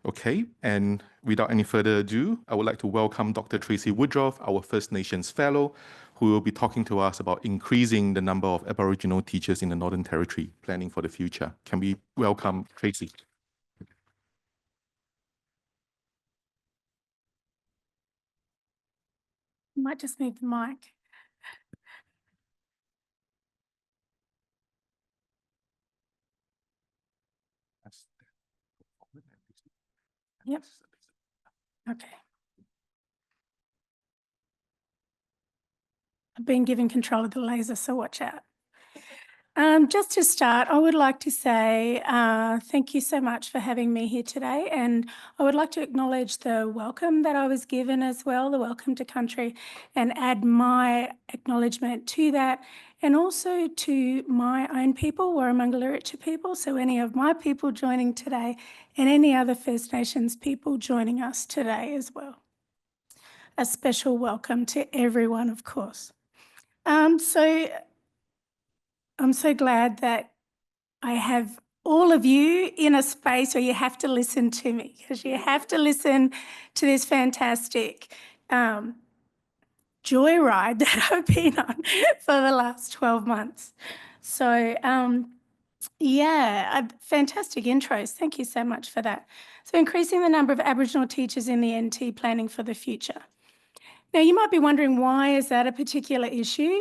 Okay, and without any further ado, I would like to welcome Dr. Tracy Woodroffe, our First Nations Fellow, who will be talking to us about increasing the number of Aboriginal teachers in the Northern Territory, planning for the future. Can we welcome Tracy? I might just move the mic. Yep. Okay. I've been given control of the laser, so watch out. Just to start, I would like to say thank you so much for having me here today, and I would like to acknowledge the welcome that I was given as well, the welcome to country, and add my acknowledgement to that, and also to my own people, Warramungalurritja people, so any of my people joining today and any other First Nations people joining us today as well. A special welcome to everyone, of course. So I'm so glad that I have all of you in a space where you have to listen to me, because you have to listen to this fantastic joyride that I've been on for the last 12 months. So yeah, fantastic intros. Thank you so much for that. So increasing the number of Aboriginal teachers in the NT, planning for the future. Now you might be wondering, why is that a particular issue?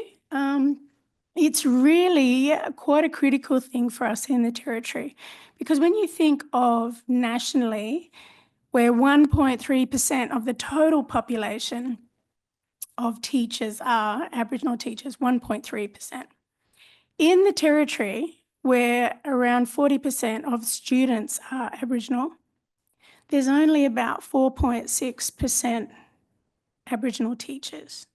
It's really quite a critical thing for us in the Territory, because when you think of nationally, where 1.3% of the total population of teachers are Aboriginal teachers, 1.3%. In the Territory, where around 40% of students are Aboriginal, there's only about 4.6% Aboriginal teachers.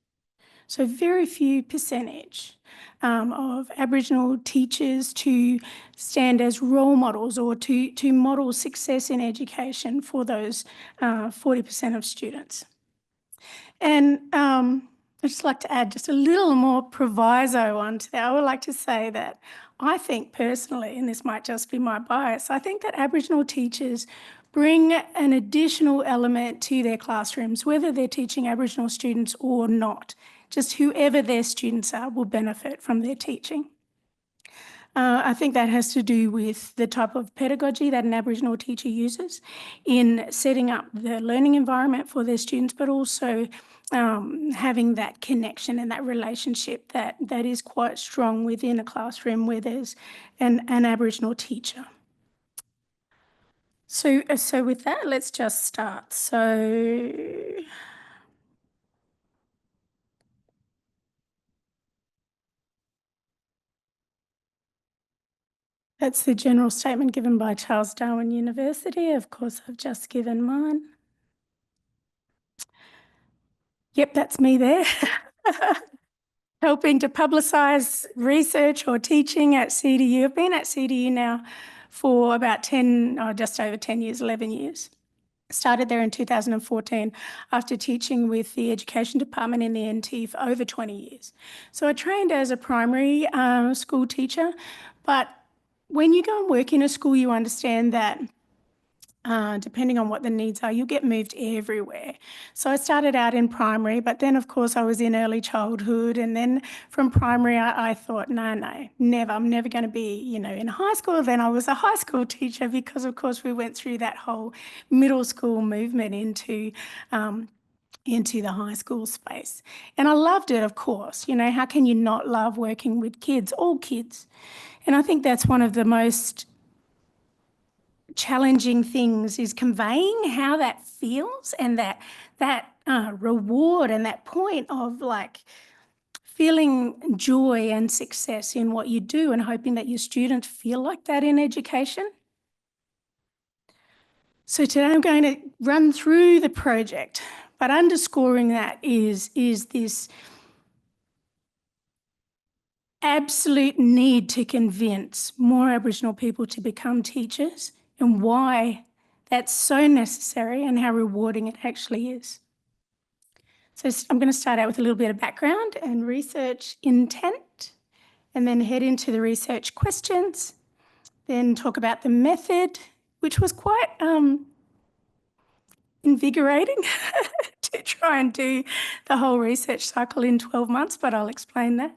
So very few percentage of Aboriginal teachers to stand as role models or to model success in education for those 40% of students. And I'd just like to add just a little more proviso onto that. I would like to say that I think personally, and this might just be my bias, I think that Aboriginal teachers bring an additional element to their classrooms, whether they're teaching Aboriginal students or not. Just whoever their students are will benefit from their teaching. I think that has to do with the type of pedagogy that an Aboriginal teacher uses in setting up the learning environment for their students, but also having that connection and that relationship that is quite strong within a classroom where there's an Aboriginal teacher. So with that, let's just start. So that's the general statement given by Charles Darwin University. Of course, I've just given mine. Yep, that's me there. Helping to publicise research or teaching at CDU. I've been at CDU now for about 10, or just over 10 years, 11 years. Started there in 2014 after teaching with the Education Department in the NT for over 20 years. So I trained as a primary school teacher, but when you go and work in a school, you understand that depending on what the needs are, you'll get moved everywhere. So I started out in primary, but then of course I was in early childhood, and then from primary I thought, no, never. I'm never going to be, in high school. Then I was a high school teacher, because of course we went through that whole middle school movement into the high school space. And I loved it, of course. How can you not love working with kids, all kids? And I think that's one of the most challenging things, is conveying how that feels, and that reward and that point of feeling joy and success in what you do, and hoping that your students feel like that in education. So today I'm going to run through the project, but underscoring that is this absolute need to convince more Aboriginal people to become teachers, and why that's so necessary and how rewarding it actually is. So I'm going to start out with a little bit of background and research intent, and then head into the research questions, then talk about the method, which was quite invigorating to try and do the whole research cycle in 12 months, but I'll explain that.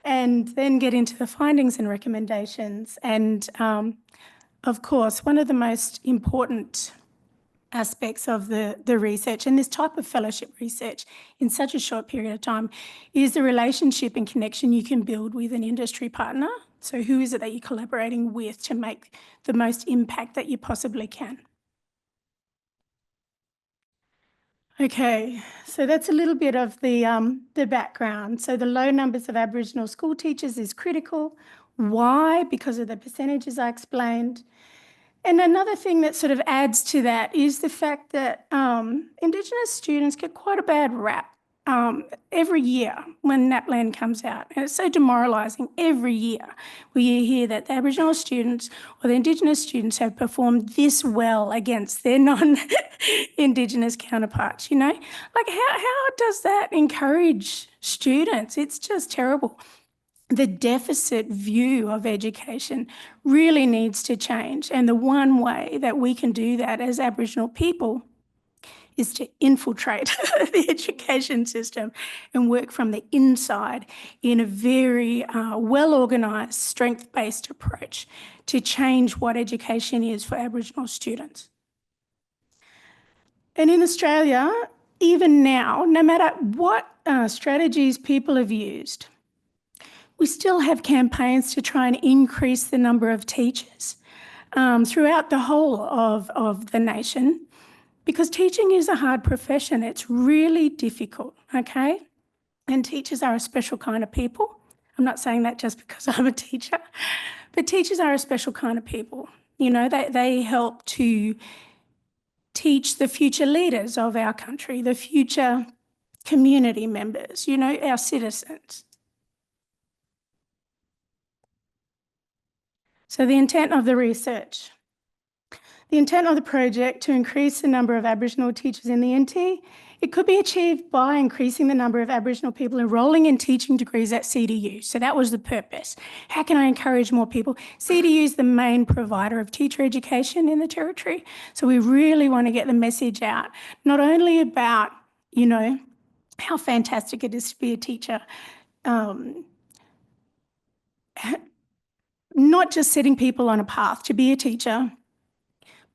And then get into the findings and recommendations. And of course, one of the most important aspects of the research and this type of fellowship research in such a short period of time is the relationship and connection you can build with an industry partner. So who is it that you're collaborating with to make the most impact that you possibly can? Okay, so that's a little bit of the background. So the low numbers of Aboriginal school teachers is critical. Why? Because of the percentages I explained. And another thing that sort of adds to that is the fact that Indigenous students get quite a bad rap every year when NAPLAN comes out. And it's so demoralising every year where you hear that the Aboriginal students or the Indigenous students have performed this well against their non-Indigenous counterparts, you know? Like how does that encourage students? It's just terrible. The deficit view of education really needs to change. And the one way that we can do that as Aboriginal people is to infiltrate the education system and work from the inside in a very well-organised, strength-based approach to change what education is for Aboriginal students. And in Australia, even now, no matter what strategies people have used, we still have campaigns to try and increase the number of teachers throughout the whole of the nation, because teaching is a hard profession. It's really difficult, okay? And teachers are a special kind of people. I'm not saying that just because I'm a teacher, but teachers are a special kind of people. You know, they help to teach the future leaders of our country, the future community members, you know, our citizens. So the intent of the research. The intent of the project to increase the number of Aboriginal teachers in the NT, it could be achieved by increasing the number of Aboriginal people enrolling in teaching degrees at CDU. So that was the purpose. How can I encourage more people? CDU is the main provider of teacher education in the Territory. So we really want to get the message out, not only about, you know, how fantastic it is to be a teacher, not just setting people on a path to be a teacher,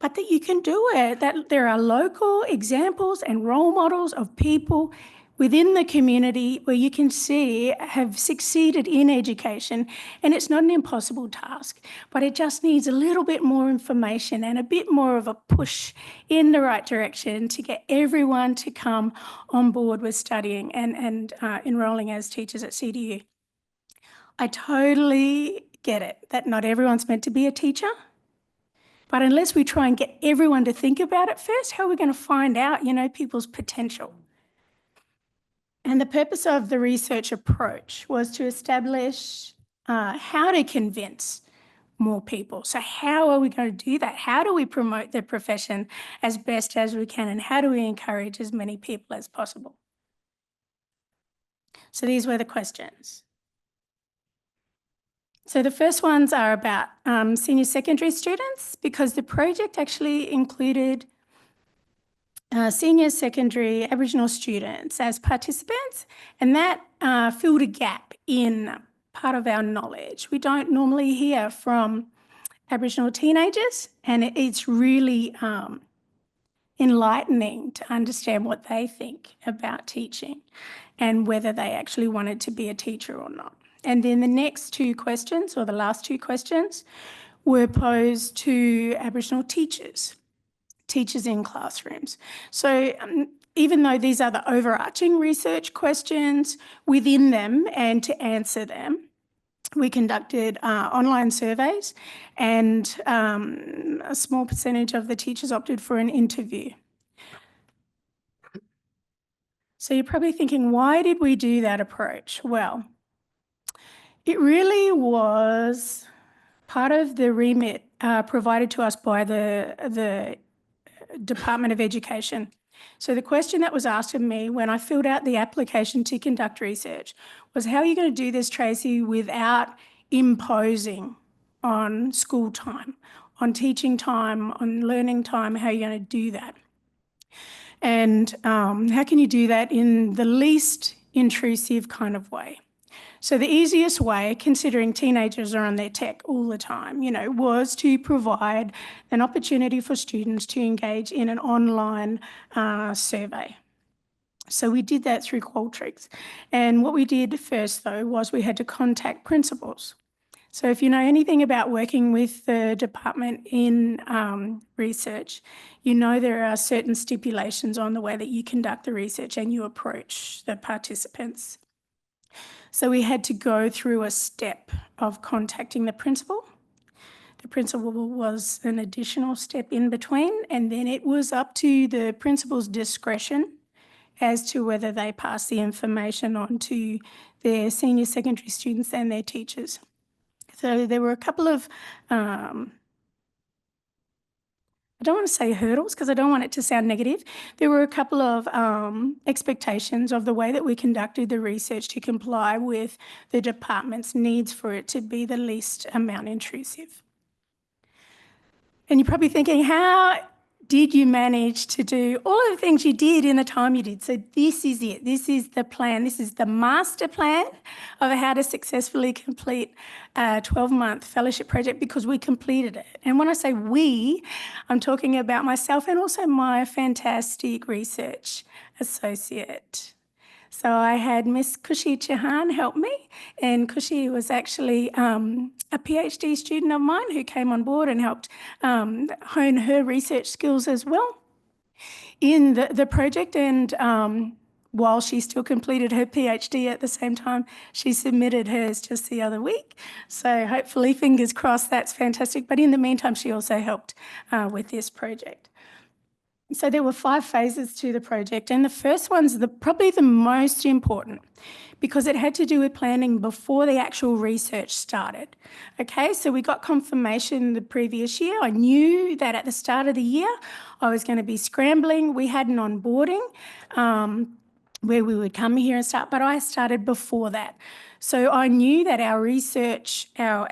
but that you can do it, that there are local examples and role models of people within the community where you can see have succeeded in education. And it's not an impossible task, but it just needs a little bit more information and a bit more of a push in the right direction to get everyone to come on board with studying and enrolling as teachers at CDU. I totally get it that not everyone's meant to be a teacher. But unless we try and get everyone to think about it first, how are we going to find out, you know, people's potential? And the purpose of the research approach was to establish how to convince more people. So how are we going to do that? How do we promote the profession as best as we can? And how do we encourage as many people as possible? So these were the questions. So the first ones are about senior secondary students, because the project actually included senior secondary Aboriginal students as participants, and that filled a gap in part of our knowledge. We don't normally hear from Aboriginal teenagers, and it's really enlightening to understand what they think about teaching and whether they actually wanted to be a teacher or not. And then the next two questions, or the last two questions, were posed to Aboriginal teachers in classrooms. So even though these are the overarching research questions, within them and to answer them, we conducted online surveys, and a small percentage of the teachers opted for an interview. So you're probably thinking, why did we do that approach? Well, it really was part of the remit provided to us by the Department of Education. So the question that was asked of me when I filled out the application to conduct research was, how are you going to do this, Tracy, without imposing on school time, on teaching time, on learning time? How are you going to do that? And how can you do that in the least intrusive kind of way? So the easiest way, considering teenagers are on their tech all the time, was to provide an opportunity for students to engage in an online survey. So we did that through Qualtrics. And what we did first, though, was we had to contact principals. So if you know anything about working with the department in research, you know there are certain stipulations on the way that you conduct the research and you approach the participants. So we had to go through a step of contacting the principal. The principal was an additional step in between, and then it was up to the principal's discretion as to whether they pass the information on to their senior secondary students and their teachers. So there were a couple of, I don't want to say hurdles because I don't want it to sound negative. There were a couple of expectations of the way that we conducted the research to comply with the department's needs for it to be the least amount intrusive. And you're probably thinking, how did you manage to do all of the things you did in the time you did? So this is it. This is the plan. This is the master plan of how to successfully complete a 12-month fellowship project, because we completed it. And when I say we, I'm talking about myself and also my fantastic research associate. So I had Miss Kushi Chahan help me, and Kushi was actually a PhD student of mine who came on board and helped hone her research skills as well in the project. And while she still completed her PhD at the same time, she submitted hers just the other week. So hopefully, fingers crossed, that's fantastic. But in the meantime, she also helped with this project. So there were 5 phases to the project, and the first one's probably the most important because it had to do with planning before the actual research started. Okay, so we got confirmation the previous year. I knew that at the start of the year I was going to be scrambling. We had an onboarding where we would come here and start, but I started before that. So I knew that our research, our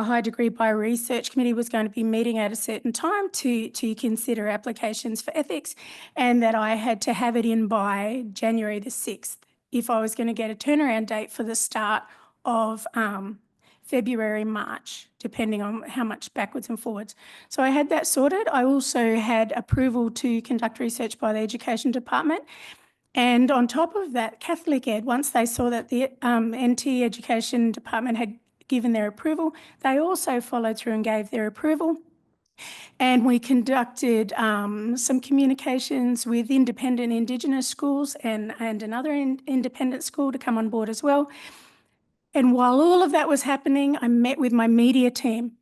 high degree bioresearch committee was going to be meeting at a certain time to consider applications for ethics, and that I had to have it in by January the 6th if I was going to get a turnaround date for the start of February, March, depending on how much backwards and forwards. So I had that sorted. I also had approval to conduct research by the Education Department. And on top of that, Catholic Ed, once they saw that the NT Education Department had given their approval, they also followed through and gave their approval. And we conducted some communications with independent Indigenous schools and another independent school to come on board as well. And while all of that was happening, I met with my media team.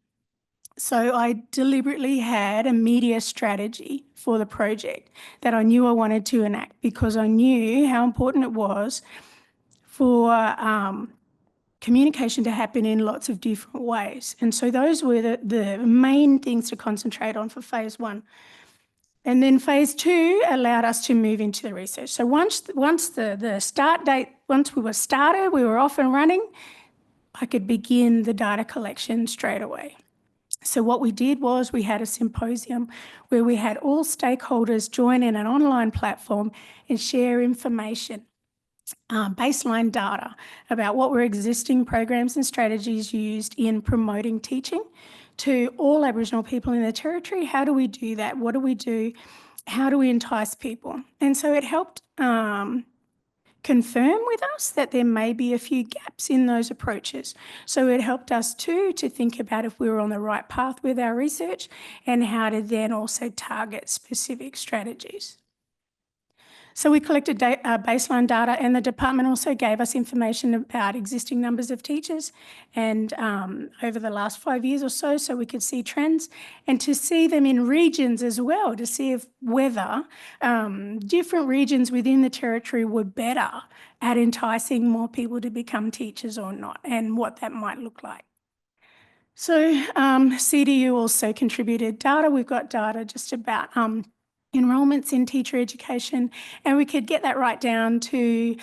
So I deliberately had a media strategy for the project that I knew I wanted to enact, because I knew how important it was for communication to happen in lots of different ways. And so those were the main things to concentrate on for phase 1. And then phase 2 allowed us to move into the research. So once the start date, once we were started, we were off and running, I could begin the data collection straight away. So what we did was we had a symposium where we had all stakeholders join in an online platform and share information, baseline data about what were existing programs and strategies used in promoting teaching to all Aboriginal people in the Territory. How do we do that? What do we do? How do we entice people? And so it helped confirm with us that there may be a few gaps in those approaches. So it helped us too to think about if we were on the right path with our research and how to then also target specific strategies. So we collected baseline data, and the department also gave us information about existing numbers of teachers and over the last 5 years or so we could see trends and to see them in regions as well, to see whether different regions within the Territory were better at enticing more people to become teachers or not, and what that might look like. So CDU also contributed data. We've got data just about enrolments in teacher education, and we could get that right down to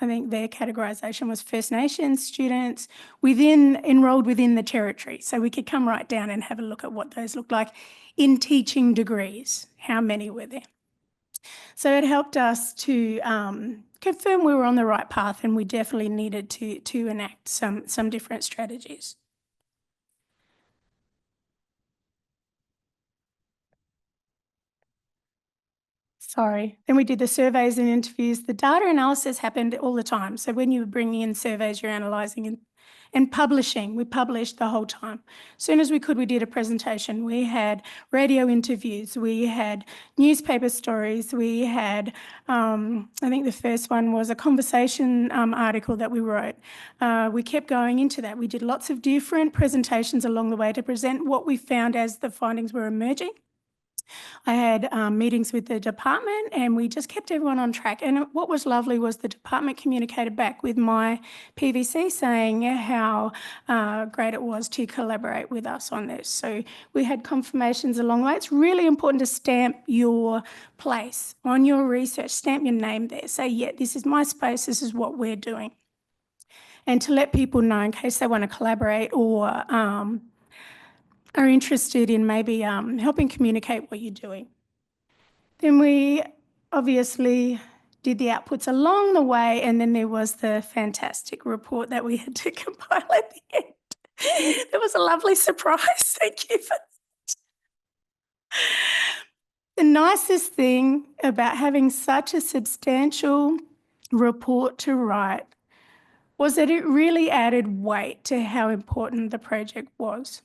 I think their categorisation was First Nations students enrolled within the territory. So we could come right down and have a look at what those looked like in teaching degrees, how many were there. So it helped us to confirm we were on the right path, and we definitely needed to enact some different strategies. Sorry. Then we did the surveys and interviews. The data analysis happened all the time. So when you were bringing in surveys, you're analysing and publishing. We published the whole time. As soon as we could, we did a presentation. We had radio interviews. We had newspaper stories. We had, I think the first one was a conversation article that we wrote. We kept going into that. We did lots of different presentations along the way to present what we found as the findings were emerging. I had meetings with the department, and we just kept everyone on track. And what was lovely was the department communicated back with my PVC saying how great it was to collaborate with us on this. So we had confirmations along the way. It's really important to stamp your place on your research, stamp your name there. Say, yeah, this is my space, this is what we're doing. And to let people know in case they want to collaborate or are interested in maybe helping communicate what you're doing. Then we obviously did the outputs along the way, and then there was the fantastic report that we had to compile at the end. It was a lovely surprise. Thank you for that. The nicest thing about having such a substantial report to write was that it really added weight to how important the project was.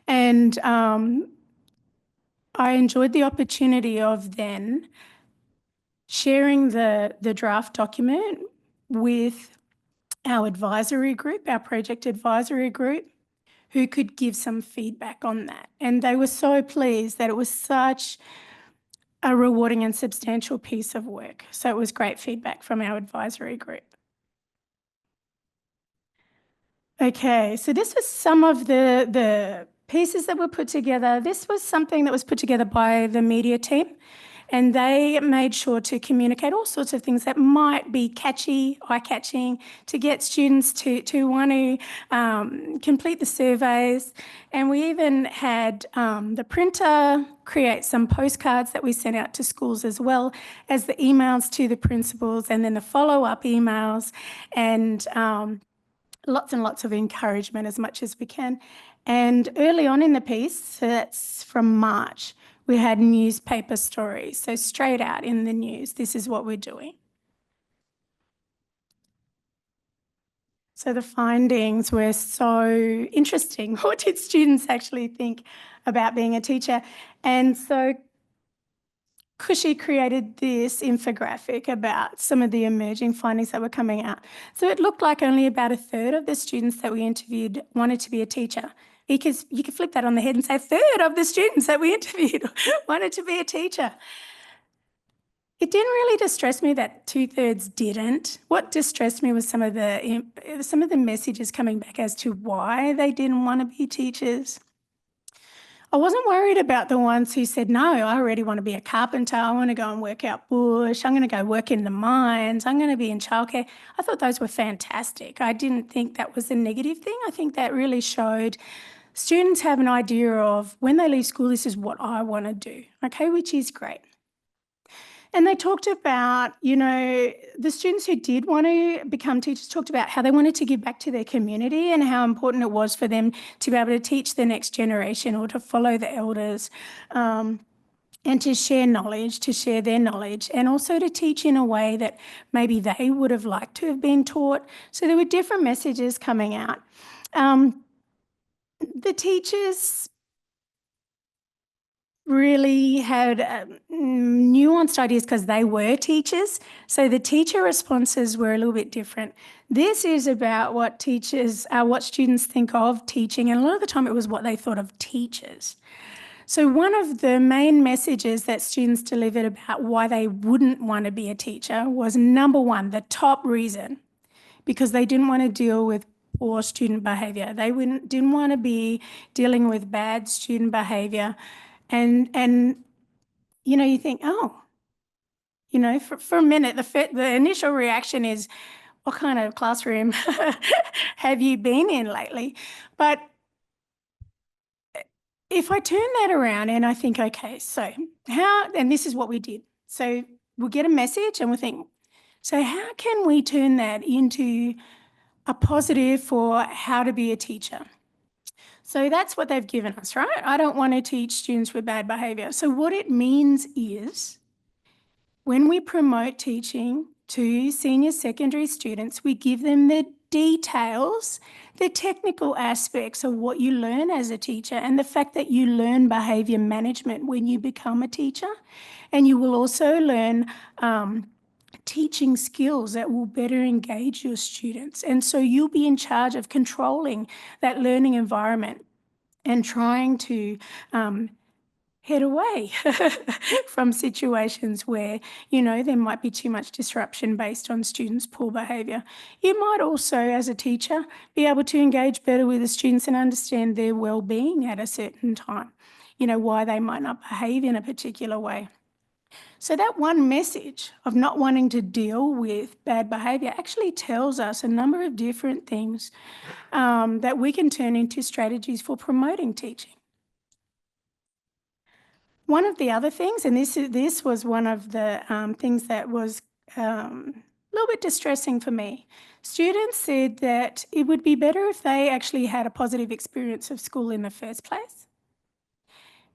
And I enjoyed the opportunity of then sharing the draft document with our advisory group, our project advisory group, who could give some feedback on that. And they were so pleased that it was such a rewarding and substantial piece of work. So it was great feedback from our advisory group. Okay, so this was some of the pieces that were put together. This was something that was put together by the media team, and they made sure to communicate all sorts of things that might be catchy, eye-catching, to get students to want to complete the surveys. And we even had the printer create some postcards that we sent out to schools, as well as the emails to the principals, and then the follow-up emails, and lots and lots of encouragement as much as we can. And early on in the piece, so that's from March, we had newspaper stories. So straight out in the news, this is what we're doing. So the findings were so interesting. What did students actually think about being a teacher? And so Cushy created this infographic about some of the emerging findings that were coming out. So it looked like only about a third of the students that we interviewed wanted to be a teacher. Because you could flip that on the head and say a third of the students that we interviewed wanted to be a teacher. It didn't really distress me that 2/3 didn't. What distressed me was some of the messages coming back as to why they didn't want to be teachers. I wasn't worried about the ones who said, no, I already want to be a carpenter. I want to go and work out bush. I'm going to go work in the mines. I'm going to be in childcare. I thought those were fantastic. I didn't think that was a negative thing. I think that really showed students have an idea of when they leave school, this is what I want to do, okay, which is great. And they talked about, the students who did want to become teachers talked about how they wanted to give back to their community and how important it was for them to be able to teach the next generation or to follow the elders and to share knowledge, to share their knowledge, and also to teach in a way that maybe they would have liked to have been taught. So there were different messages coming out. The teachers really had nuanced ideas because they were teachers. So the teacher responses were a little bit different. This is about what students think of teaching, and a lot of the time it was what they thought of teachers. So one of the main messages that students delivered about why they wouldn't want to be a teacher was, number one, the top reason, because they didn't want to deal with poor student behaviour. They didn't want to be dealing with bad student behaviour. And you think, oh, You know, for a minute, the initial reaction is, what kind of classroom have you been in lately? But if I turn that around and I think, okay, so how, and this is what we did. So we'll get a message and we'll think, so how can we turn that into a positive for how to be a teacher? So that's what they've given us, right? I don't want to teach students with bad behaviour. So what it means is when we promote teaching to senior secondary students, we give them the details, the technical aspects of what you learn as a teacher and the fact that you learn behaviour management when you become a teacher. And you will also learn teaching skills that will better engage your students. And so you'll be in charge of controlling that learning environment and trying to head away from situations where, you know, there might be too much disruption based on students' poor behaviour. You might also, as a teacher, be able to engage better with the students and understand their well-being at a certain time, you know, why they might not behave in a particular way. So that one message of not wanting to deal with bad behaviour actually tells us a number of different things that we can turn into strategies for promoting teaching. One of the other things, and this was one of the things that was a little bit distressing for me, students said that it would be better if they actually had a positive experience of school in the first place,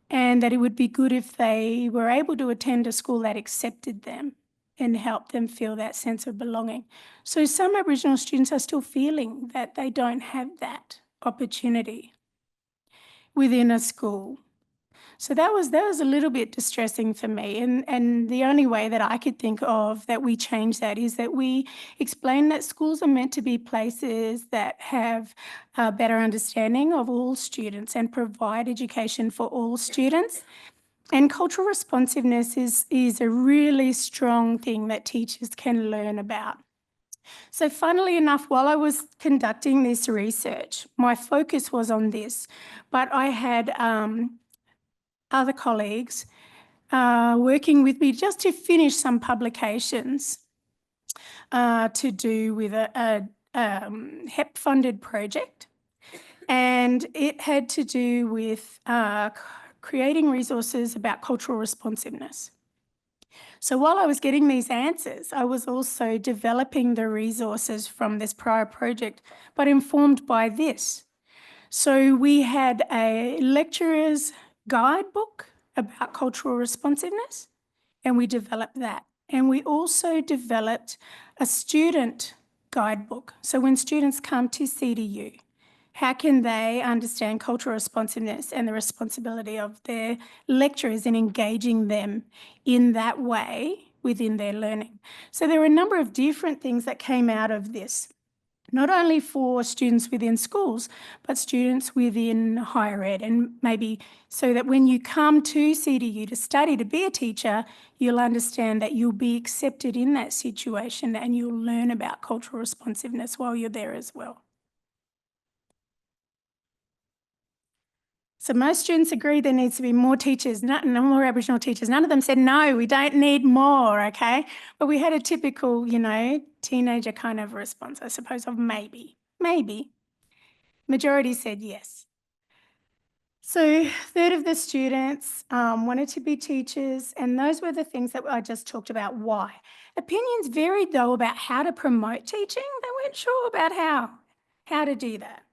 and that it would be good if they were able to attend a school that accepted them and helped them feel that sense of belonging. So some Aboriginal students are still feeling that they don't have that opportunity within a school. So that was a little bit distressing for me. And the only way that I could think of that we change that is that we explain that schools are meant to be places that have a better understanding of all students and provide education for all students. And cultural responsiveness is a really strong thing that teachers can learn about. So funnily enough, while I was conducting this research, my focus was on this, but I had other colleagues working with me just to finish some publications to do with a HEP-funded project. And it had to do with creating resources about cultural responsiveness. So while I was getting these answers, I was also developing the resources from this prior project, but informed by this. So we had a lecturer's guidebook about cultural responsiveness, and we developed that. And we also developed a student guidebook. So when students come to CDU, how can they understand cultural responsiveness and the responsibility of their lecturers in engaging them in that way within their learning? So there were a number of different things that came out of this, not only for students within schools, but students within higher ed, and maybe so that when you come to CDU to study to be a teacher, you'll understand that you'll be accepted in that situation and you'll learn about cultural responsiveness while you're there as well. So most students agree there needs to be more teachers, no more Aboriginal teachers. None of them said, no, we don't need more, okay? But we had a typical, you know, teenager kind of response, I suppose, of maybe. Majority said yes. So a third of the students wanted to be teachers, and those were the things that I just talked about. Why? Opinions varied, though, about how to promote teaching. They weren't sure about how to do that.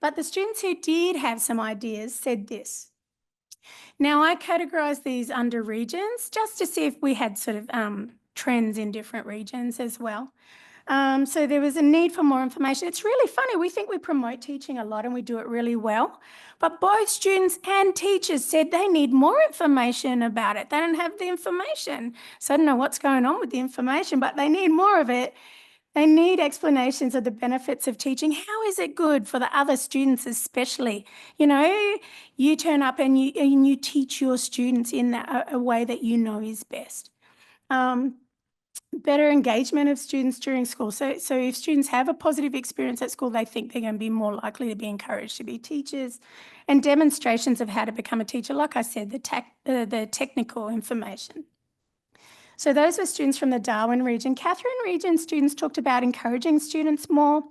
But the students who did have some ideas said this. Now, I categorised these under regions just to see if we had sort of trends in different regions as well. So there was a need for more information. It's really funny. We think we promote teaching a lot and we do it really well. But both students and teachers said they need more information about it. They don't have the information. So I don't know what's going on with the information, but they need more of it. They need explanations of the benefits of teaching. How is it good for the other students especially? You know, you turn up and you teach your students in a way that you know is best. Better engagement of students during school. So if students have a positive experience at school, they think they're going to be more likely to be encouraged to be teachers. And demonstrations of how to become a teacher, like I said, the technical information. So those were students from the Darwin region. Katherine region students talked about encouraging students more,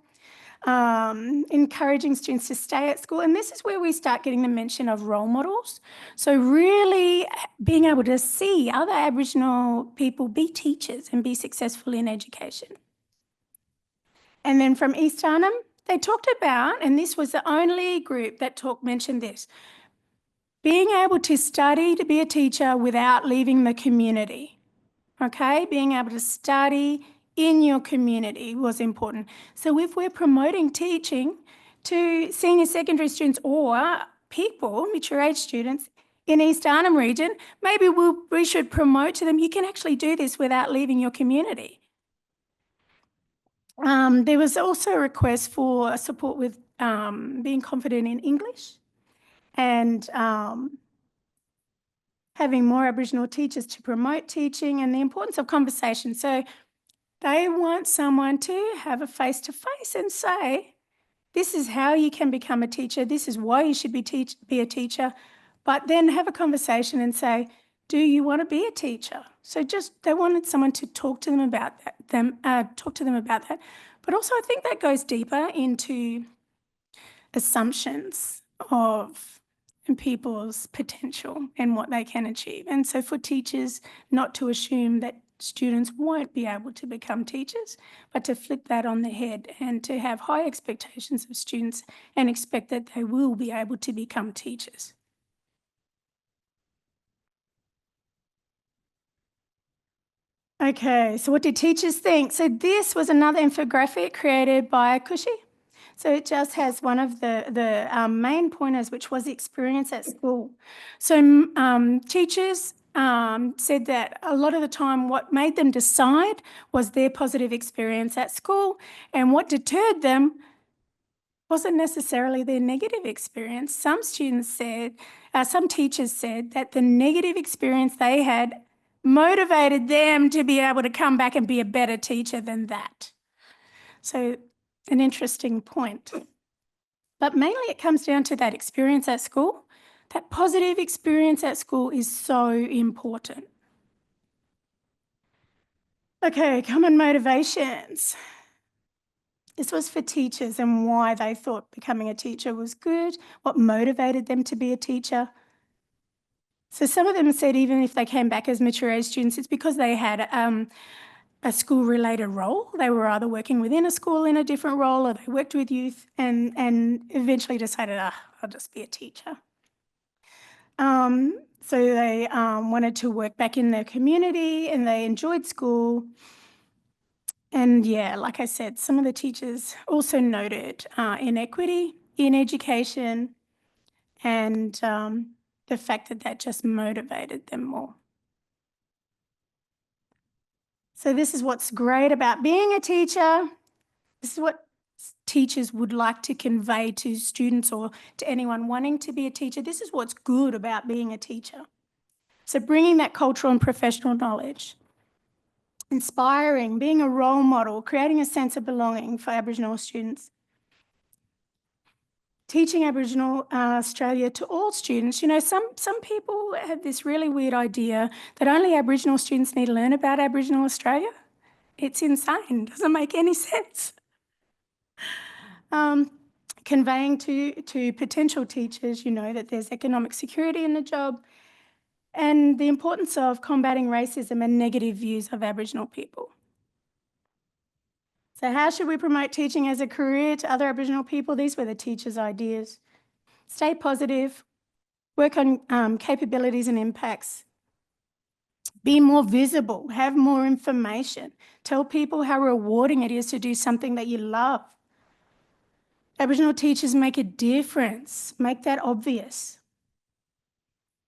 encouraging students to stay at school. And this is where we start getting the mention of role models. So really being able to see other Aboriginal people be teachers and be successful in education. And then from East Arnhem, they talked about, and this was the only group that mentioned this, being able to study to be a teacher without leaving the community. Okay, being able to study in your community was important. So if we're promoting teaching to senior secondary students or people, mature age students in East Arnhem region, maybe we should promote to them, you can actually do this without leaving your community. There was also a request for support with being confident in English and having more Aboriginal teachers to promote teaching and the importance of conversation. So they want someone to have a face-to-face and say, this is how you can become a teacher, this is why you should be a teacher, but then have a conversation and say, do you want to be a teacher? So they wanted someone to talk to them about that. But also I think that goes deeper into assumptions of people's potential and what they can achieve. And so for teachers, not to assume that students won't be able to become teachers, but to flip that on the head and to have high expectations of students and expect that they will be able to become teachers. Okay, so what did teachers think? So this was another infographic created by Cushy. So it just has one of the main pointers, which was experience at school. So teachers said that a lot of the time what made them decide was their positive experience at school, and what deterred them wasn't necessarily their negative experience. Some teachers said that the negative experience they had motivated them to be able to come back and be a better teacher than that. So an interesting point. But mainly it comes down to that experience at school. That positive experience at school is so important. Okay, common motivations. This was for teachers and why they thought becoming a teacher was good, what motivated them to be a teacher. So some of them said even if they came back as mature age students, it's because they had a school-related role. They were either working within a school in a different role or they worked with youth and eventually decided, I'll just be a teacher. So they wanted to work back in their community and they enjoyed school. And yeah, like I said, some of the teachers also noted inequity in education and the fact that that just motivated them more. So this is what's great about being a teacher. This is what teachers would like to convey to students or to anyone wanting to be a teacher. This is what's good about being a teacher. So bringing that cultural and professional knowledge, inspiring, being a role model, creating a sense of belonging for Aboriginal students, teaching Aboriginal Australia to all students. You know, some people have this really weird idea that only Aboriginal students need to learn about Aboriginal Australia. It's insane, doesn't make any sense. Conveying to potential teachers, you know, that there's economic security in the job and the importance of combating racism and negative views of Aboriginal people. So how should we promote teaching as a career to other Aboriginal people? These were the teachers' ideas. Stay positive, work on capabilities and impacts, be more visible, have more information, tell people how rewarding it is to do something that you love. Aboriginal teachers make a difference, make that obvious,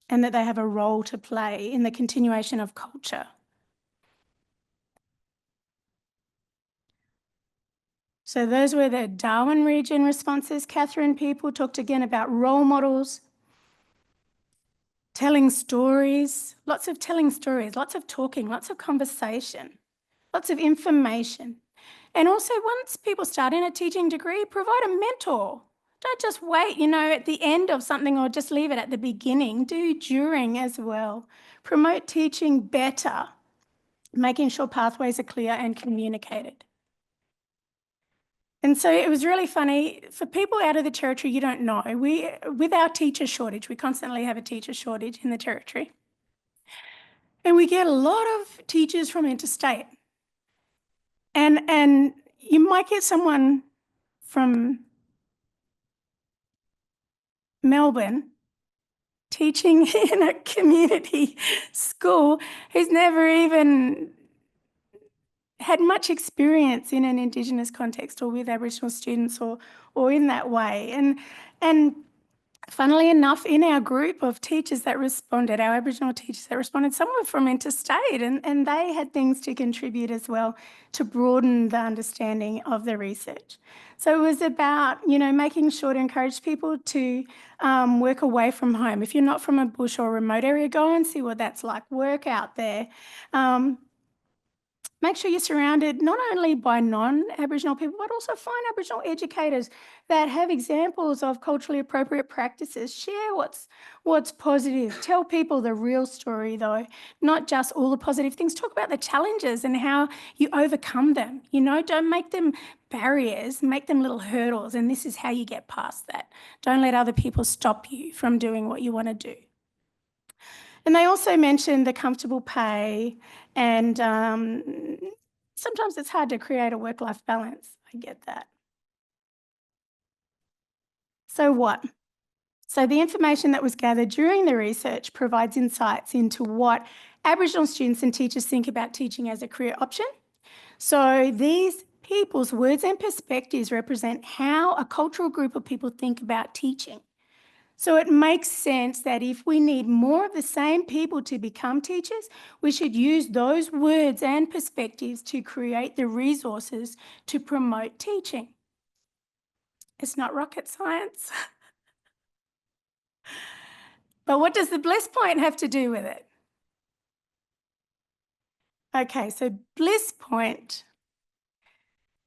and that they have a role to play in the continuation of culture. So those were the Darwin region responses. Katherine people talked again about role models, telling stories, lots of telling stories, lots of talking, lots of conversation, lots of information. And also once people start in a teaching degree, provide a mentor. Don't just wait, you know, at the end of something or just leave it at the beginning. Do during as well. Promote teaching better. making sure pathways are clear and communicated. And so it was really funny. For people out of the Territory, you don't know, with our teacher shortage, we constantly have a teacher shortage in the Territory. And we get a lot of teachers from interstate. And you might get someone from Melbourne teaching in a community school who's never even had much experience in an Indigenous context or with Aboriginal students or in that way. And funnily enough, in our group of teachers that responded, our Aboriginal teachers that responded, some were from interstate and they had things to contribute as well to broaden the understanding of the research. So it was about, you know, making sure to encourage people to work away from home. If you're not from a bush or remote area, go and see what that's like. Work out there. Make sure you're surrounded not only by non-Aboriginal people, but also find Aboriginal educators that have examples of culturally appropriate practices. Share what's positive. Tell people the real story, though, not just all the positive things. Talk about the challenges and how you overcome them. You know, don't make them barriers, make them little hurdles, and this is how you get past that. Don't let other people stop you from doing what you want to do. And they also mentioned the comfortable pay and sometimes it's hard to create a work-life balance. I get that. So what? So the information that was gathered during the research provides insights into what Aboriginal students and teachers think about teaching as a career option. So these people's words and perspectives represent how a cultural group of people think about teaching. So it makes sense that if we need more of the same people to become teachers, we should use those words and perspectives to create the resources to promote teaching. It's not rocket science. But what does the bliss point have to do with it? Okay, so bliss point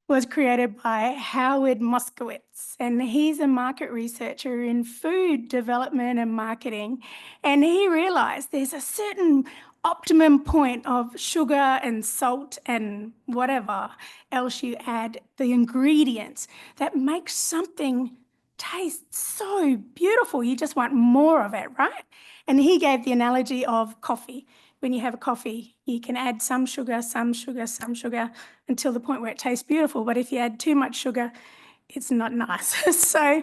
was created by Howard Moskowitz, and he's a market researcher in food development and marketing. And he realized there's a certain optimum point of sugar and salt and whatever else you add, the ingredients that make something taste so beautiful. You just want more of it, right? And he gave the analogy of coffee. When you have a coffee, you can add some sugar, some sugar, some sugar, until the point where it tastes beautiful. But if you add too much sugar, it's not nice. So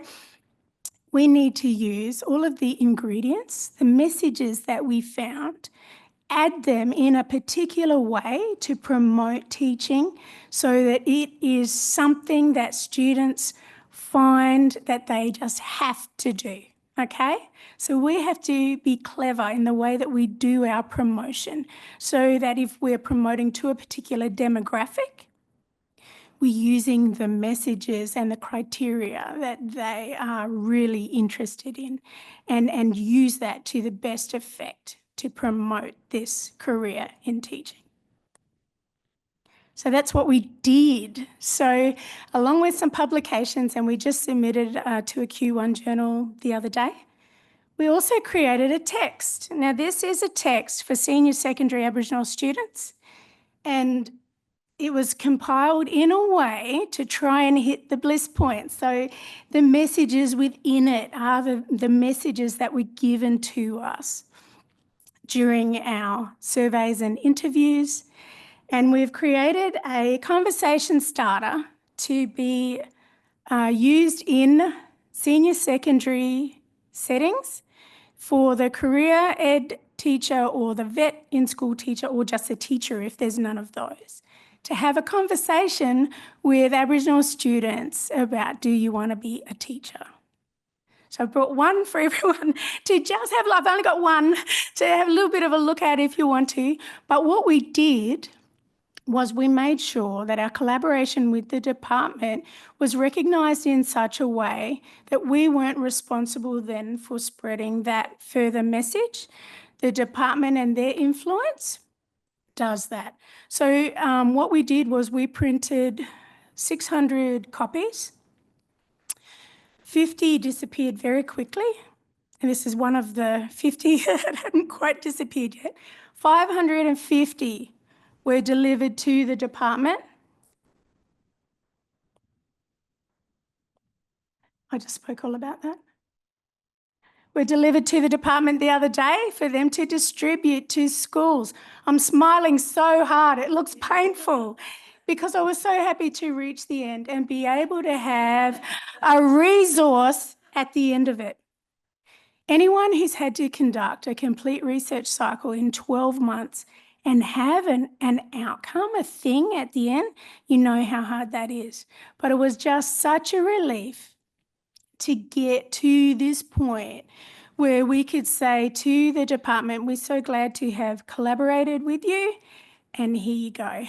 we need to use all of the ingredients, the messages that we found, add them in a particular way to promote teaching so that it is something that students find that they just have to do. Okay, so we have to be clever in the way that we do our promotion so that if we're promoting to a particular demographic, we're using the messages and the criteria that they are really interested in and use that to the best effect to promote this career in teaching. So that's what we did. So along with some publications, and we just submitted to a Q1 journal the other day, we also created a text. Now this is a text for senior secondary Aboriginal students, and it was compiled in a way to try and hit the bliss point. So the messages within it are the messages that were given to us during our surveys and interviews. And we've created a conversation starter to be used in senior secondary settings for the career ed teacher or the vet in-school teacher or just a teacher if there's none of those, to have a conversation with Aboriginal students about, do you want to be a teacher? So I brought one for everyone to just have, I've only got one, to have a little bit of a look at if you want to. But what we did was we made sure that our collaboration with the department was recognised in such a way that we weren't responsible then for spreading that further message. The department and their influence does that. So what we did was we printed 600 copies. 50 disappeared very quickly, and this is one of the 50 that hadn't quite disappeared yet. 550 were delivered to the department. I just spoke all about that. Were delivered to the department the other day for them to distribute to schools. I'm smiling so hard, it looks painful, because I was so happy to reach the end and be able to have a resource at the end of it. Anyone who's had to conduct a complete research cycle in 12 months and have an outcome, a thing at the end, you know how hard that is. But it was just such a relief to get to this point where we could say to the department, we're so glad to have collaborated with you, and here you go.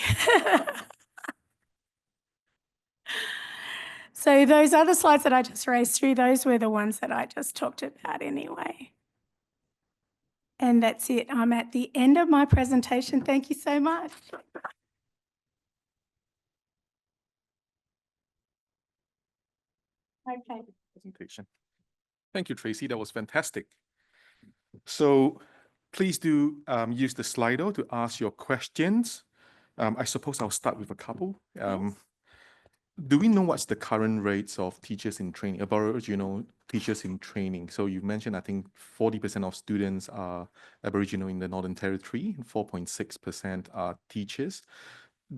So those other slides that I just raced through, those were the ones that I just talked about anyway. And that's it. I'm at the end of my presentation. Thank you so much. Okay. Presentation. Thank you, Tracy. That was fantastic. So please do use the Slido to ask your questions. I suppose I'll start with a couple. Yes. Do we know what's the current rates of teachers in training, Aboriginal teachers in training? So you mentioned, I think 40% of students are Aboriginal in the Northern Territory, 4.6% are teachers.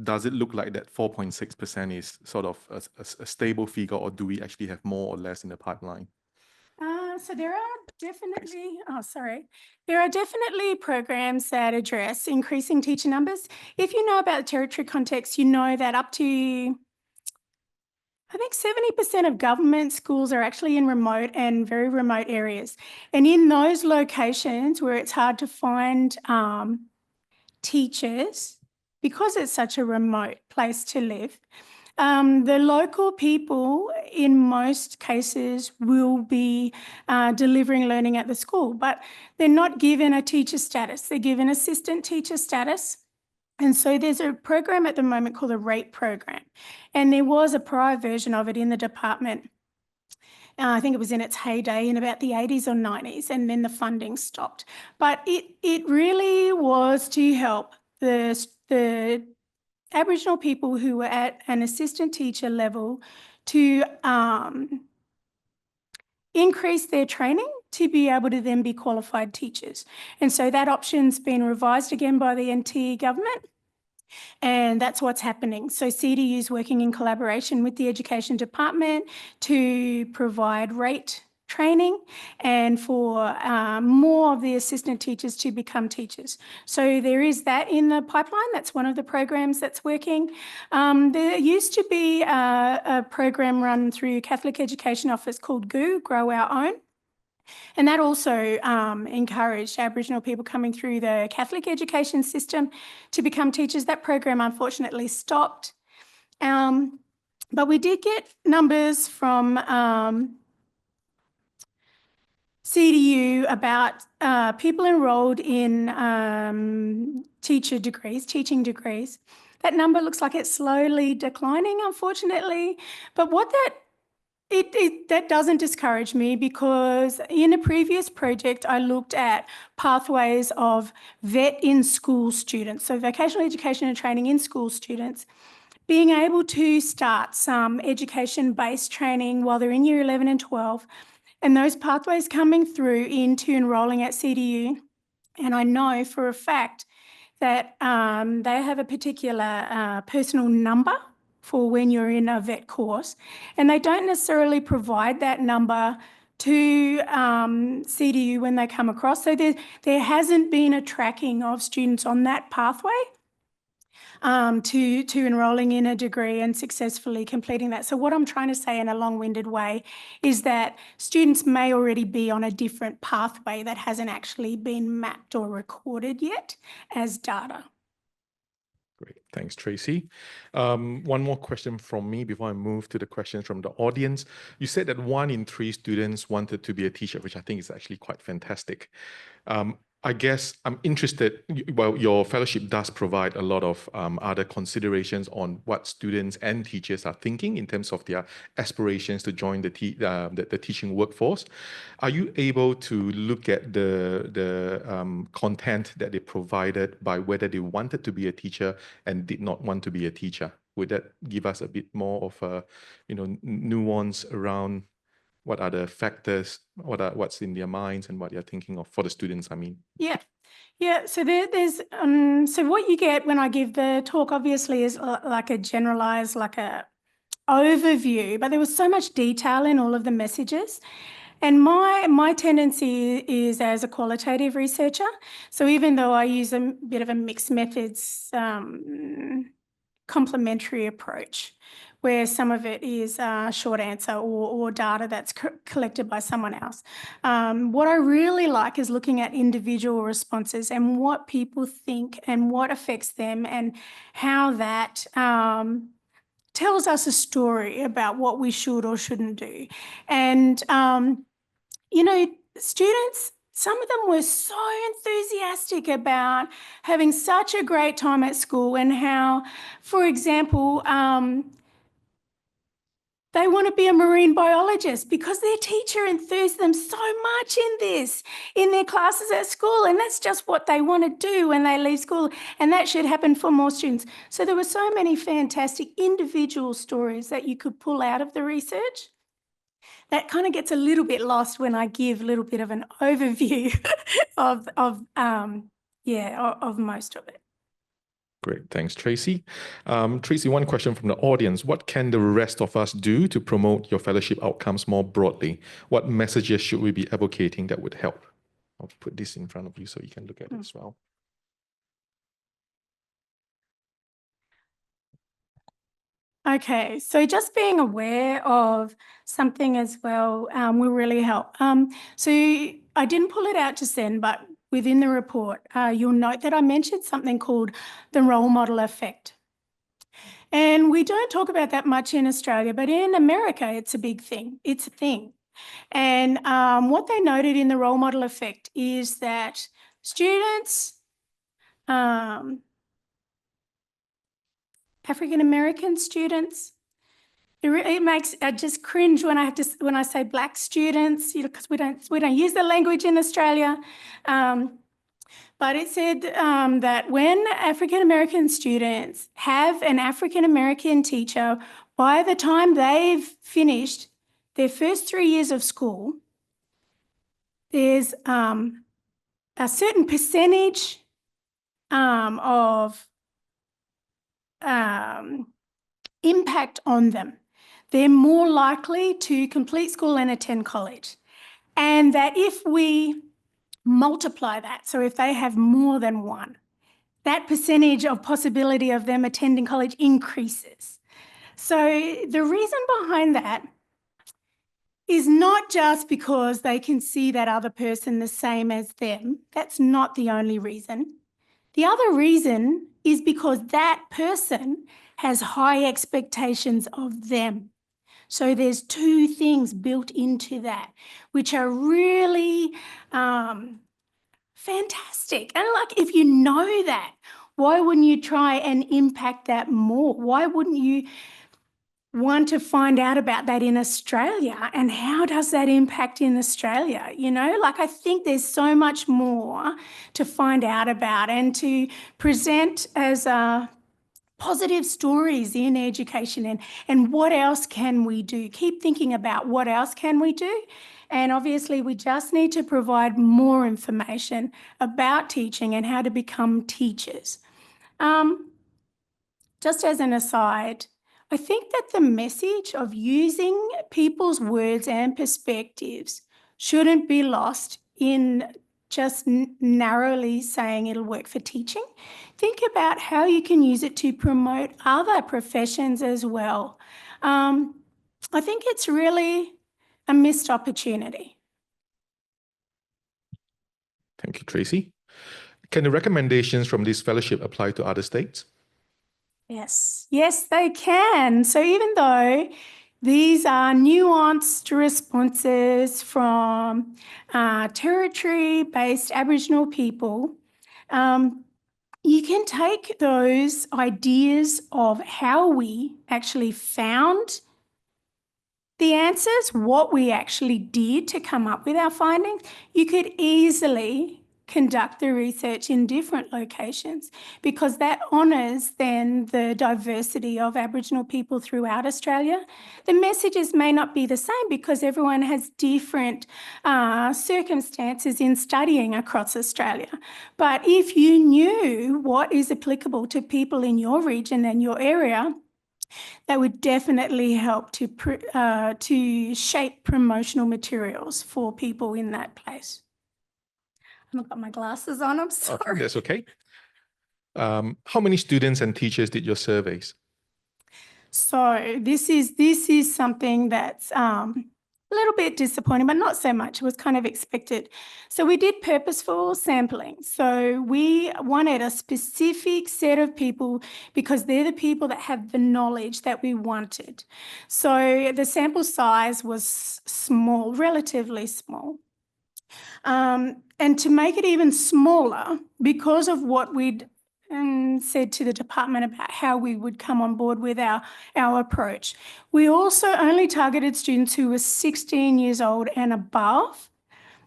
Does it look like that 4.6% is sort of a stable figure, or do we actually have more or less in the pipeline? So there are definitely, there are definitely programs that address increasing teacher numbers. If you know about the territory context, you know that up to, I think 70% of government schools are actually in remote and very remote areas. And in those locations where it's hard to find teachers, because it's such a remote place to live, the local people in most cases will be delivering learning at the school, but they're not given a teacher status. They're given assistant teacher status. And so there's a program at the moment called the RATE program. And there was a prior version of it in the department. I think it was in its heyday in about the 80s or 90s, and then the funding stopped. But it really was to help the Aboriginal people who were at an assistant teacher level to increase their training to be able to then be qualified teachers. And so that option's been revised again by the NT government, and that's what's happening. So CDU is working in collaboration with the Education Department to provide rate training and for more of the assistant teachers to become teachers. So there is that in the pipeline. That's one of the programs that's working. There used to be a program run through Catholic Education Office called GOO, Grow Our Own. And that also encouraged Aboriginal people coming through the Catholic education system to become teachers. That program unfortunately stopped. But we did get numbers from CDU about people enrolled in teaching degrees. That number looks like it's slowly declining, unfortunately. But what that doesn't discourage me, because in a previous project, I looked at pathways of VET in school students, so vocational education and training in school students, being able to start some education-based training while they're in year 11 and 12, and those pathways coming through into enrolling at CDU. And I know for a fact that they have a particular personal number for when you're in a VET course, and they don't necessarily provide that number to CDU when they come across. So there hasn't been a tracking of students on that pathway to enrolling in a degree and successfully completing that. So what I'm trying to say in a long-winded way is that students may already be on a different pathway that hasn't actually been mapped or recorded yet as data. Great. Thanks, Tracy. One more question from me before I move to the questions from the audience. You said that 1 in 3 students wanted to be a teacher, which I think is actually quite fantastic. I guess I'm interested, well, your fellowship does provide a lot of other considerations on what students and teachers are thinking in terms of their aspirations to join the teaching workforce. Are you able to look at the content that they provided by whether they wanted to be a teacher and did not want to be a teacher? Would that give us a bit more of a, nuance around what are the factors, what's in their minds and what they're thinking of for the students, I mean? Yeah. Yeah, so there's so what you get when I give the talk obviously is like a generalized, like a overview, but there was so much detail in all of the messages. And my tendency is as a qualitative researcher. So even though I use a bit of a mixed methods complementary approach, where some of it is short answer or data that's collected by someone else. What I really like is looking at individual responses and what people think and what affects them and how that tells us a story about what we should or shouldn't do. And, students, some of them were so enthusiastic about having such a great time at school and how, for example, they want to be a marine biologist because their teacher enthused them so much in their classes at school. And that's just what they want to do when they leave school. And that should happen for more students. So there were so many fantastic individual stories that you could pull out of the research. That kind of gets a little bit lost when I give a little bit of an overview of most of it. Great, thanks, Tracy. Tracy, one question from the audience. What can the rest of us do to promote your fellowship outcomes more broadly? What messages should we be advocating that would help? I'll put this in front of you so you can look at it as well. Okay, so just being aware of something as well will really help. So I didn't pull it out just then, but within the report, you'll note that I mentioned something called the role model effect. And we don't talk about that much in Australia, but in America, it's a big thing. It's a thing. And what they noted in the role model effect is that students, African-American students, it makes I just cringe when I say Black students, because we don't use the language in Australia. But it said that when African-American students have an African-American teacher, by the time they've finished their first 3 years of school, there's a certain percentage of impact on them. They're more likely to complete school and attend college. And that if we multiply that, so if they have more than one, that percentage of possibility of them attending college increases. So the reason behind that is not just because they can see that other person the same as them. That's not the only reason. The other reason is because that person has high expectations of them. So there's two things built into that, which are really fantastic. And like, if you know that, why wouldn't you try and impact that more? Why wouldn't you want to find out about that in Australia? And how does that impact in Australia? Like, I think there's so much more to find out about and to present as positive stories in education and what else can we do? Keep thinking about what else can we do. And obviously we just need to provide more information about teaching and how to become teachers. Just as an aside, I think that the message of using people's words and perspectives shouldn't be lost in just narrowly saying it'll work for teaching. Think about how you can use it to promote other professions as well. I think it's really a missed opportunity. Thank you, Tracy. Can the recommendations from this fellowship apply to other states? Yes, they can. So even though These are nuanced responses from territory-based Aboriginal people. You can take those ideas of how we actually found the answers, what we actually did to come up with our findings. You could easily conduct the research in different locations because that honours then the diversity of Aboriginal people throughout Australia. The messages may not be the same because everyone has different circumstances in studying across Australia. But if you knew what is applicable to people in your region and your area, that would definitely help to shape promotional materials for people in that place. I haven't got my glasses on, I'm sorry. Okay, that's okay. How many students and teachers did your surveys? So this is something that's a little bit disappointing, but not so much. It was kind of expected. So we did purposeful sampling. So we wanted a specific set of people because they're the people that have the knowledge that we wanted. So the sample size was small, relatively small. And to make it even smaller, because of what we'd said to the department about how we would come on board with our approach, we also only targeted students who were 16 years old and above,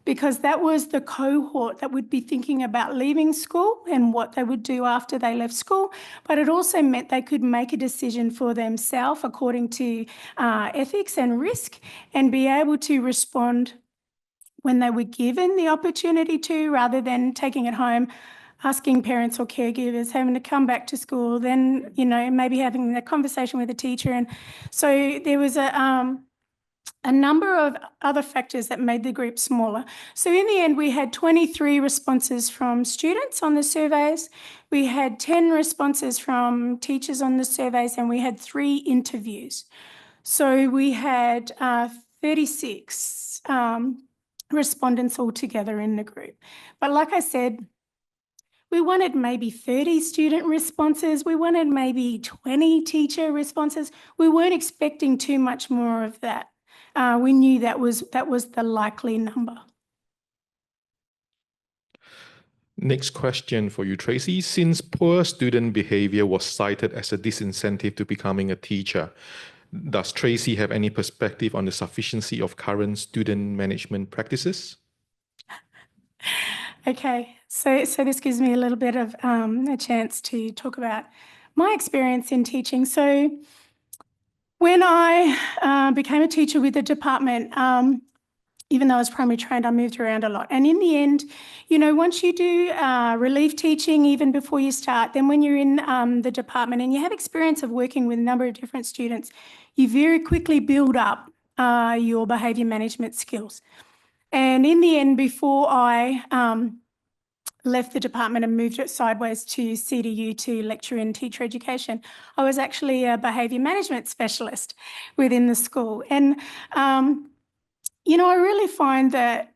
because that was the cohort that would be thinking about leaving school and what they would do after they left school. But it also meant they could make a decision for themselves according to ethics and risk and be able to respond when they were given the opportunity to, rather than taking it home, asking parents or caregivers, having to come back to school, then, you know, maybe having a conversation with a teacher. And so there was a number of other factors that made the group smaller. So in the end, we had 23 responses from students on the surveys. We had 10 responses from teachers on the surveys, and we had 3 interviews. So we had 36 respondents altogether in the group. But like I said, we wanted maybe 30 student responses. We wanted maybe 20 teacher responses. We weren't expecting too much more of that. We knew that was the likely number. Next question for you, Tracy. Since poor student behavior was cited as a disincentive to becoming a teacher, does Tracy have any perspective on the sufficiency of current student management practices? Okay, so this gives me a little bit of a chance to talk about my experience in teaching. So when I became a teacher with the department, even though I was primary trained, I moved around a lot. And in the end, you know, once you do relief teaching, even before you start, then when you're in the department and you have experience of working with a number of different students, you very quickly build up your behaviour management skills. And in the end, before I left the department and moved it sideways to CDU to lecture in teacher education, I was actually a behaviour management specialist within the school. And you know, I really find that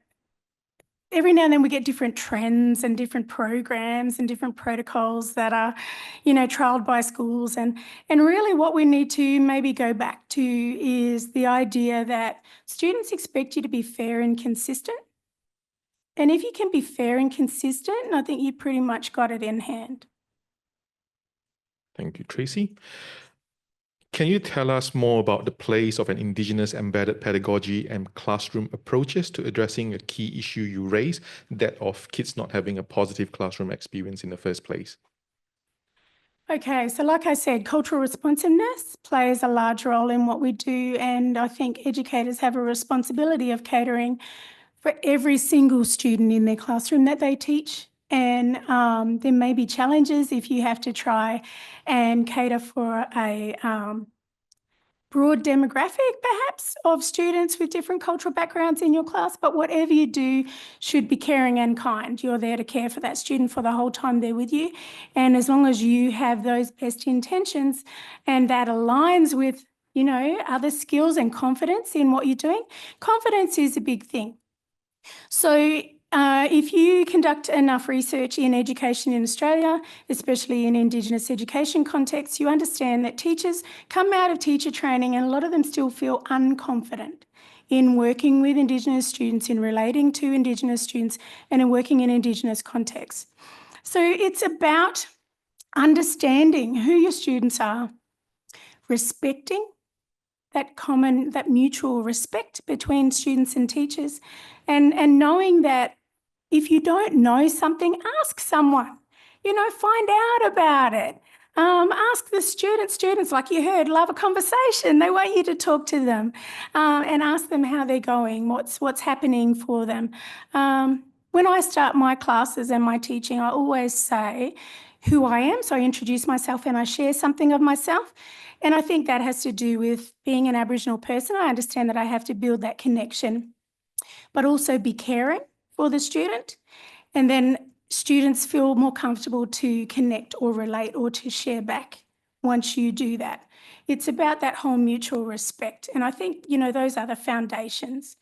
every now and then we get different trends and different programs and different protocols that are, you know, trialled by schools. And really what we need to maybe go back to is the idea that students expect you to be fair and consistent. And if you can be fair and consistent, I think you pretty much got it in hand. Thank you, Tracy. Can you tell us more about the place of an Indigenous embedded pedagogy and classroom approaches to addressing a key issue you raised, that of kids not having a positive classroom experience in the first place? Okay, so like I said, cultural responsiveness plays a large role in what we do, and I think educators have a responsibility of catering for every single student in their classroom that they teach. And there may be challenges if you have to try and cater for a broad demographic, perhaps, of students with different cultural backgrounds in your class, but whatever you do should be caring and kind. You're there to care for that student for the whole time they're with you. And as long as you have those best intentions and that aligns with, you know, other skills and confidence in what you're doing, confidence is a big thing. So if you conduct enough research in education in Australia, especially in Indigenous education contexts, you understand that teachers come out of teacher training and a lot of them still feel unconfident in working with Indigenous students, in relating to Indigenous students, and in working in Indigenous contexts. So it's about understanding who your students are, respecting that mutual respect between students and teachers, and knowing that if you don't know something, ask someone, find out about it. Ask the students, like you heard, love a conversation. They want you to talk to them and ask them how they're going, what's happening for them. When I start my classes and my teaching, I always say who I am. So I introduce myself and I share something of myself. And I think that has to do with being an Aboriginal person. I understand that I have to build that connection, but also be caring for the student. And then students feel more comfortable to connect or relate or to share back once you do that. It's about that whole mutual respect. And I think, those are the foundations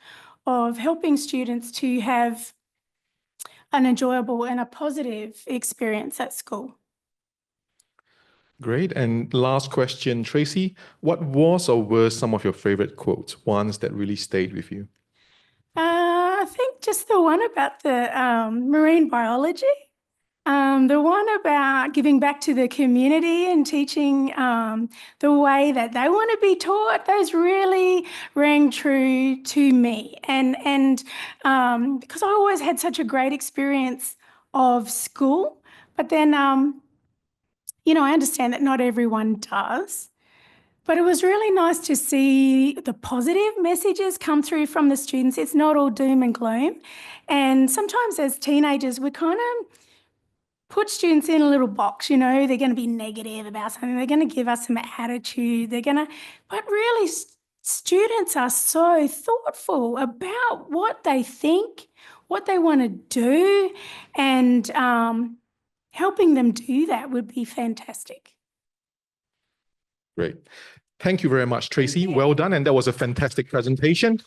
of helping students to have an enjoyable and a positive experience at school. Great. And last question, Tracy, what was or were some of your favorite quotes, ones that really stayed with you? I think just the one about the marine biology, the one about giving back to the community and teaching the way that they want to be taught, those really rang true to me. And because I always had such a great experience of school, but then, I understand that not everyone does. But it was really nice to see the positive messages come through from the students. It's not all doom and gloom. And sometimes as teenagers, we kind of put students in a little box, they're going to be negative about something. They're going to give us some attitude. But really students are so thoughtful about what they think, what they want to do, and helping them do that would be fantastic. Great. Thank you very much, Tracy. Well done. And that was a fantastic presentation.